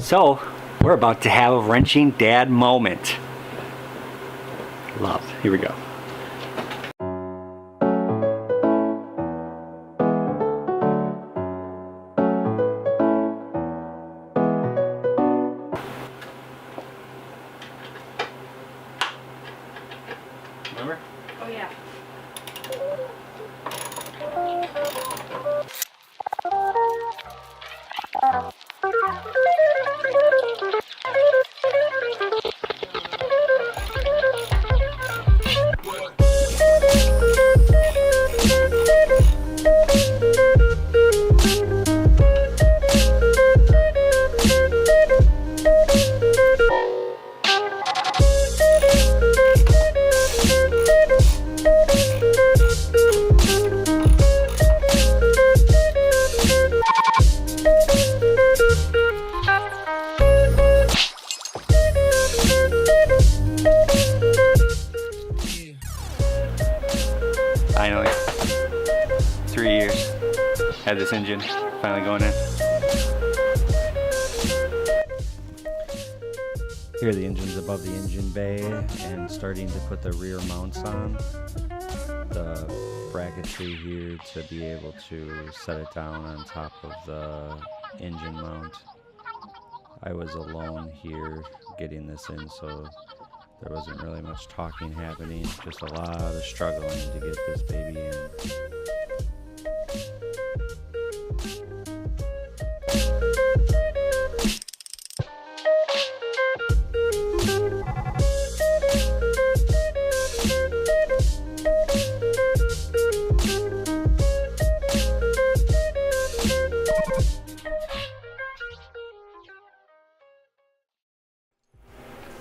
So, we're about to have a wrenching dad moment. Love. Here we go. Remember? Oh yeah. Finally, 3 years, had this engine finally going in. Here the engine's above the engine bay and starting to put the rear mounts on. The bracketry here to be able to set it down on top of the engine mount. I was alone here getting this in, so there wasn't really much talking happening, just a lot of struggling to get this baby in.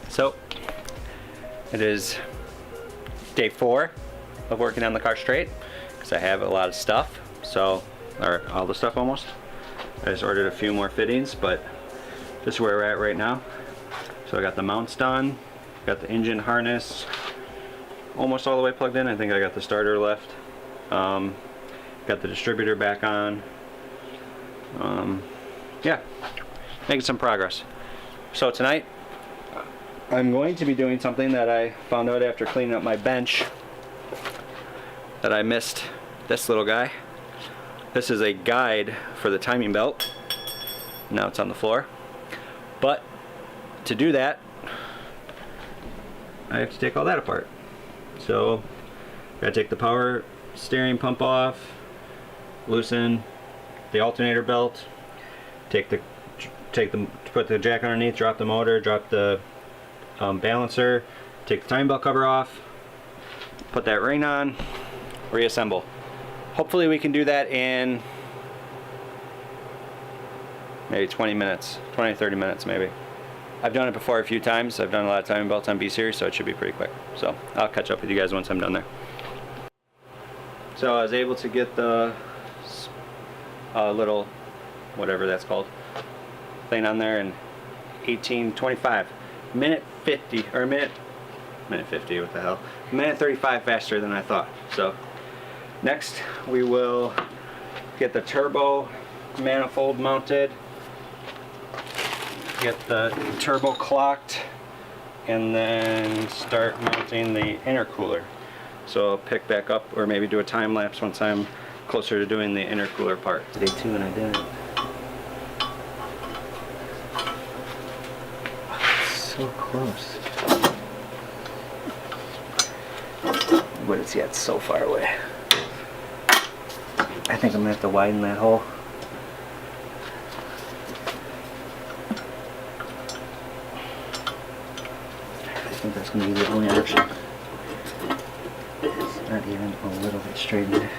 So, it is day 4 of working on the car straight, because I have a lot of stuff, so, or all the stuff almost. I just ordered a few more fittings, but this is where we're at right now. So I got the mounts done, got the engine harness almost all the way plugged in. I think I got the starter left. Got the distributor back on. Yeah, making some progress. So tonight, I'm going to be doing something that I found out after cleaning up my bench, that I missed this little guy. This is a guide for the timing belt. Now it's on the floor. But to do that, I have to take all that apart. So, gotta take the power steering pump off, loosen the alternator belt, put the jack underneath, drop the motor, drop the balancer, take the timing belt cover off, put that ring on, reassemble. Hopefully we can do that in maybe 20 minutes, 30 minutes maybe. I've done it before a few times. I've done a lot of timing belts on B-Series, so it should be pretty quick. So I'll catch up with you guys once I'm done there. So I was able to get the little, whatever that's called, thing on there in 18:25. Minute 50, or minute 50, what the hell? Minute 35 faster than I thought. So next we will get the turbo manifold mounted, get the turbo clocked, and then start mounting the intercooler. So I'll pick back up, or maybe do a time lapse once I'm closer to doing the intercooler part. Day 2 and I didn't. So close. But it's yet so far away. I think I'm gonna have to widen that hole. I think that's gonna be the only option. It's not even a little bit straight in there.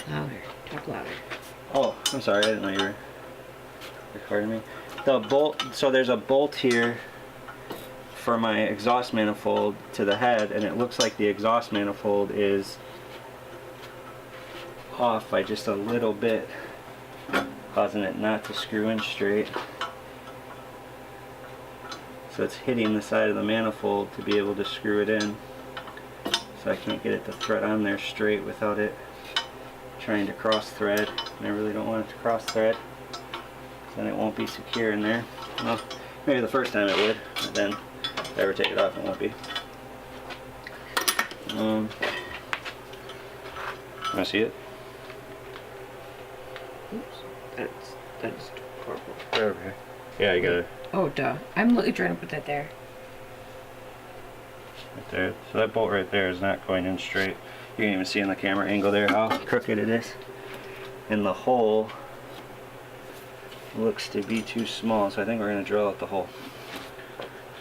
Louder. Talk louder. Oh, I'm sorry, I didn't know you were recording me. The bolt, so there's a bolt here for my exhaust manifold to the head, and it looks like the exhaust manifold is off by just a little bit, causing it not to screw in straight. So it's hitting the side of the manifold to be able to screw it in. So I can't get it to thread on there straight without it trying to cross thread. And I really don't want it to cross thread. then it won't be secure in there. Well, maybe the first time it would, but then if I ever take it off, it won't be. Want to see it? Oops. That's horrible. Okay. Yeah, you gotta. Oh, duh. I'm trying to put that there. Right there. So that bolt right there is not going in straight. You can even see in the camera angle there how crooked it is. And the hole looks to be too small, so I think we're going to drill out the hole.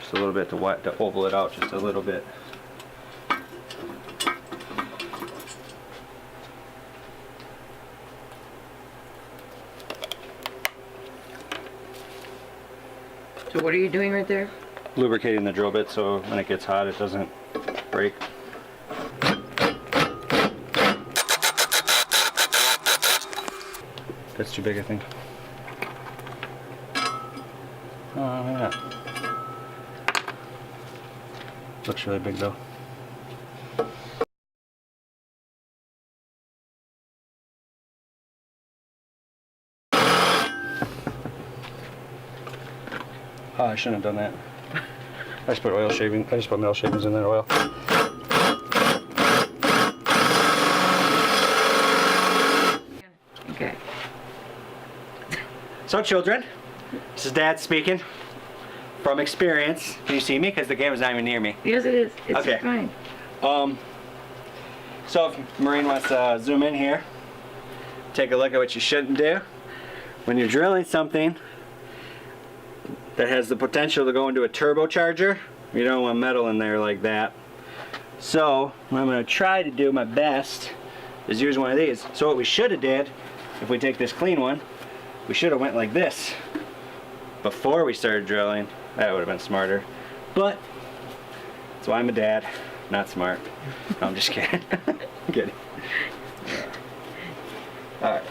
Just a little bit to oval it out just a little bit. So what are you doing right there? Lubricating the drill bit so when it gets hot it doesn't break. That's too big, I think. Oh, yeah. Looks really big though. Oh, I shouldn't have done that. I just put metal shavings in there, oil. Okay. So children, this is Dad speaking from experience. Can you see me? Because the camera's not even near me. Yes, it is. It's Okay. fine. So if Maureen wants to zoom in here, take a look at what you shouldn't do. When you're drilling something that has the potential to go into a turbocharger, you don't want metal in there like that. So what I'm going to try to do my best is use one of these. So what we should have did, if we take this clean one, we should have went like this before we started drilling. That would have been smarter. But that's why I'm a dad, not smart. No, I'm just kidding. I'm kidding. Alright.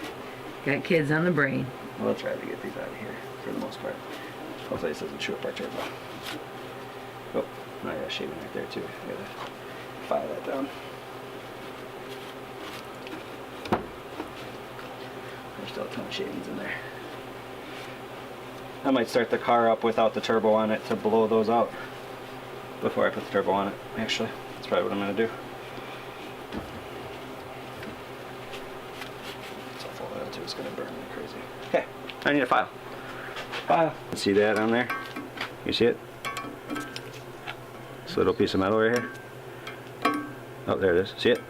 Got kids on the brain. We'll try to get these out of here for the most part. Hopefully this doesn't chew up our turbo. Oh, I got a shaving right there too. I gotta file that down. There's still a ton of shavings in there. I might start the car up without the turbo on it to blow those out before I put the turbo on it, actually. That's probably what I'm gonna do. So full of that too, it's gonna burn like crazy. Okay, I need a file. File. See that on there? You see it? This little piece of metal right here. Oh, there it is. See it?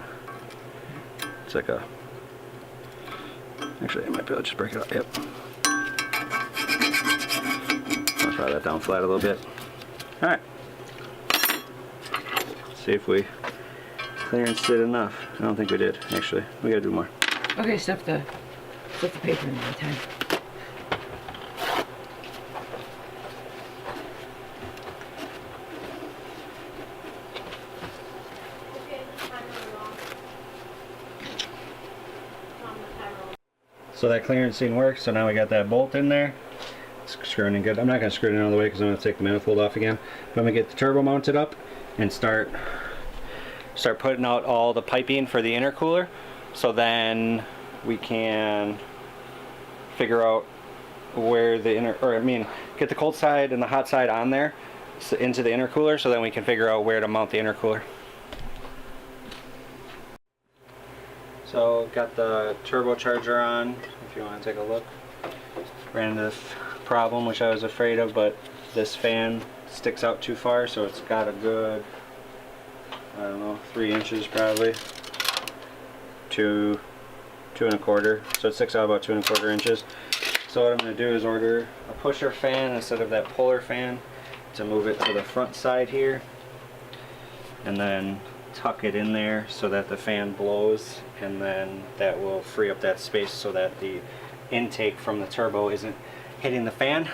It's like a... Actually, I might be able to just break it up. Yep. I'll try that down flat a little bit. Alright. See if we clearanced it enough. I don't think we did, actually. We gotta do more. Okay, stuff the paper in the time. So that clearancing works, so now we got that bolt in there. It's screwing in good. I'm not going to screw it in all the way because I'm going to take the manifold off again. But I'm going to get the turbo mounted up and start putting out all the piping for the intercooler. So then we can figure out where the get the cold side and the hot side on there into the intercooler, so then we can figure out where to mount the intercooler. So got the turbocharger on, if you want to take a look. Ran into this problem which I was afraid of, but this fan sticks out too far, so it's got a good, I don't know, 3 inches probably. 2 2¼ so it sticks out about 2¼ inches. So what I'm going to do is order a pusher fan instead of that puller fan to move it to the front side here, and then tuck it in there so that the fan blows, and then that will free up that space so that the intake from the turbo isn't hitting the fan,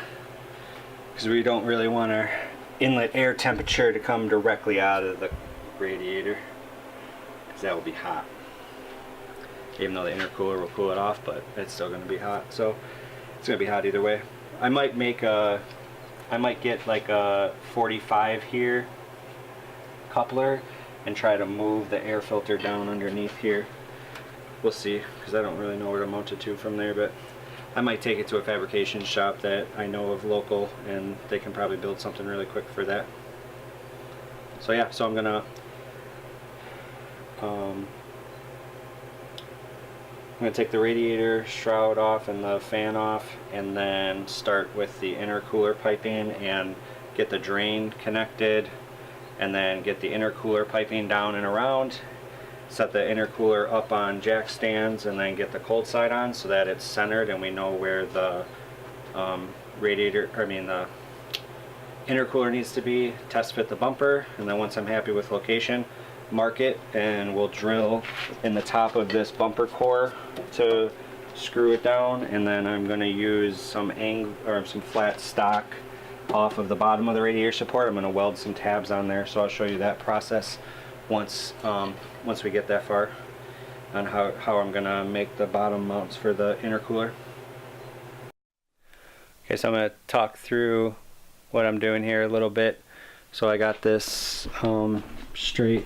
because we don't really want our inlet air temperature to come directly out of the radiator, because that will be hot. Even though the intercooler will cool it off, but it's still going to be hot. So it's going to be hot either way. I might get like a 45 here coupler and try to move the air filter down underneath here. We'll see, because I don't really know where to mount it to from there, but I might take it to a fabrication shop that I know of local, and they can probably build something really quick for that. So yeah, so I'm gonna take the radiator shroud off and the fan off, and then start with the intercooler piping and get the drain connected, and then get the intercooler piping down and around, set the intercooler up on jack stands, and then get the cold side on so that it's centered and we know where the the intercooler needs to be. Test fit the bumper, and then once I'm happy with location, mark it, and we'll drill in the top of this bumper core to screw it down, and then I'm going to use some flat stock off of the bottom of the radiator support. I'm going to weld some tabs on there, so I'll show you that process once we get that far on how I'm going to make the bottom mounts for the intercooler. Okay, so I'm going to talk through what I'm doing here a little bit. So I got this straight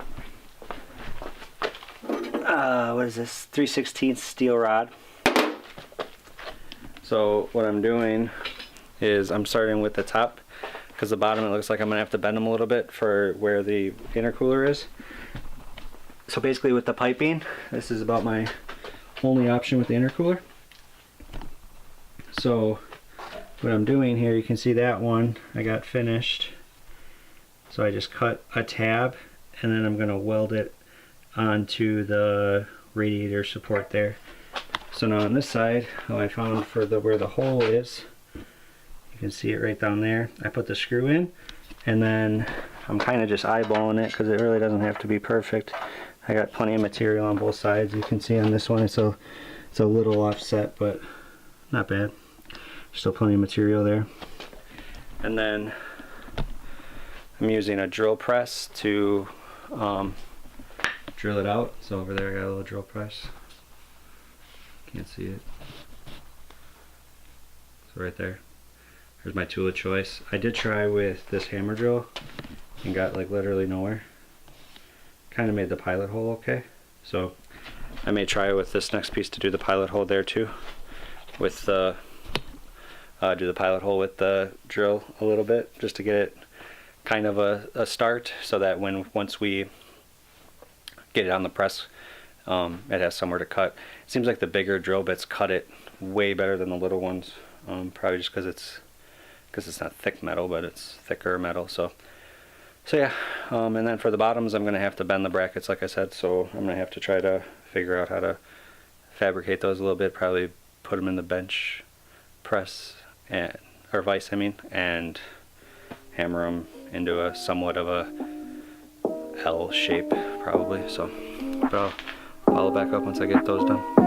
what is this, 3/16 steel rod. So what I'm doing is I'm starting with the top, because the bottom it looks like I'm gonna have to bend them a little bit for where the intercooler is. So basically with the piping, this is about my only option with the intercooler. So what I'm doing here, you can see that one I got finished. So I just cut a tab, and then I'm gonna weld it onto the radiator support there. So now on this side, how I found for where the hole is, you can see it right down there. I put the screw in, and then I'm kind of just eyeballing it because it really doesn't have to be perfect. I got plenty of material on both sides. You can see on this one it's a little offset, but not bad. Still plenty of material there. And then I'm using a drill press to drill it out. So over there I got a little drill press. Can't see it. So right there. Here's my tool of choice. I did try with this hammer drill and got like literally nowhere. Kind of made the pilot hole okay. So I may try with this next piece to do the pilot hole there too. With the do the pilot hole with the drill a little bit, just to get it kind of a start, so that once we get it on the press, it has somewhere to cut. It seems like the bigger drill bits cut it way better than the little ones, probably just because it's not thick metal, but it's thicker metal. So yeah, and then for the bottoms I'm gonna have to bend the brackets like I said, so I'm gonna have to try to figure out how to fabricate those a little bit, probably put them in the bench press or vise and hammer them into a somewhat of a L shape probably. So but I'll follow back up once I get those done.